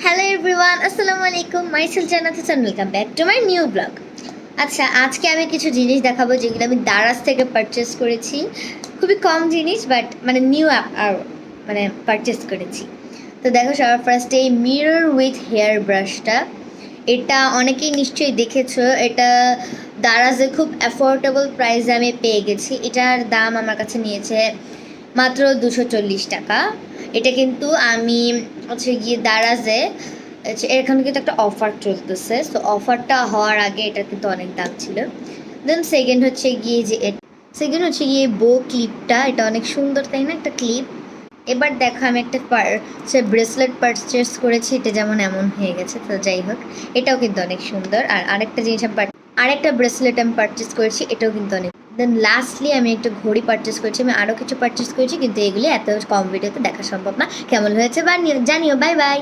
Hello everyone, আসসালামু আলাইকুম। Myself জান্নাত Hasan, welcome back to my new blog. আচ্ছা, আজকে আমি কিছু জিনিস দেখাবো যেগুলো আমি দারাজ থেকে পারচেস করেছি। খুবই কম জিনিস, বাট মানে নিউ আর মানে পারচেস করেছি। তো দেখো, সবার ফার্স্টে এই মিরর উইথ হেয়ার ব্রাশটা, এটা অনেকেই নিশ্চয়ই দেখেছো। এটা দারাজে খুব অ্যাফোর্ডেবল প্রাইসে আমি পেয়ে গেছি। এটার দাম আমার কাছে নিয়েছে মাত্র 240 টাকা। এটা কিন্তু আমি হচ্ছে গিয়ে দারাজে এখানে কিন্তু একটা অফার চলতেছে। সো অফারটা হওয়ার আগে এটা কিন্তু অনেক দাম ছিল। দেন সেকেন্ড হচ্ছে গিয়ে বো ক্লিপটা। এটা অনেক সুন্দর, তাই না? একটা ক্লিপ। এবার দেখো, আমি একটা ব্রেসলেট পারচেস করেছি। এটা যেমন এমন হয়ে গেছে, তো যাই হোক, এটাও কিন্তু অনেক সুন্দর। আর আরেকটা ব্রেসলেট আমি পারচেস করেছি, এটাও কিন্তু অনেক। দেন লাস্টলি আমি একটা ঘড়ি পারচেস করেছি। আমি আরও কিছু পারচেস করেছি, কিন্তু এগুলি এত কম ভিডিওতে দেখা সম্ভব না। কেমন হয়েছে বা জানিও। Bye bye.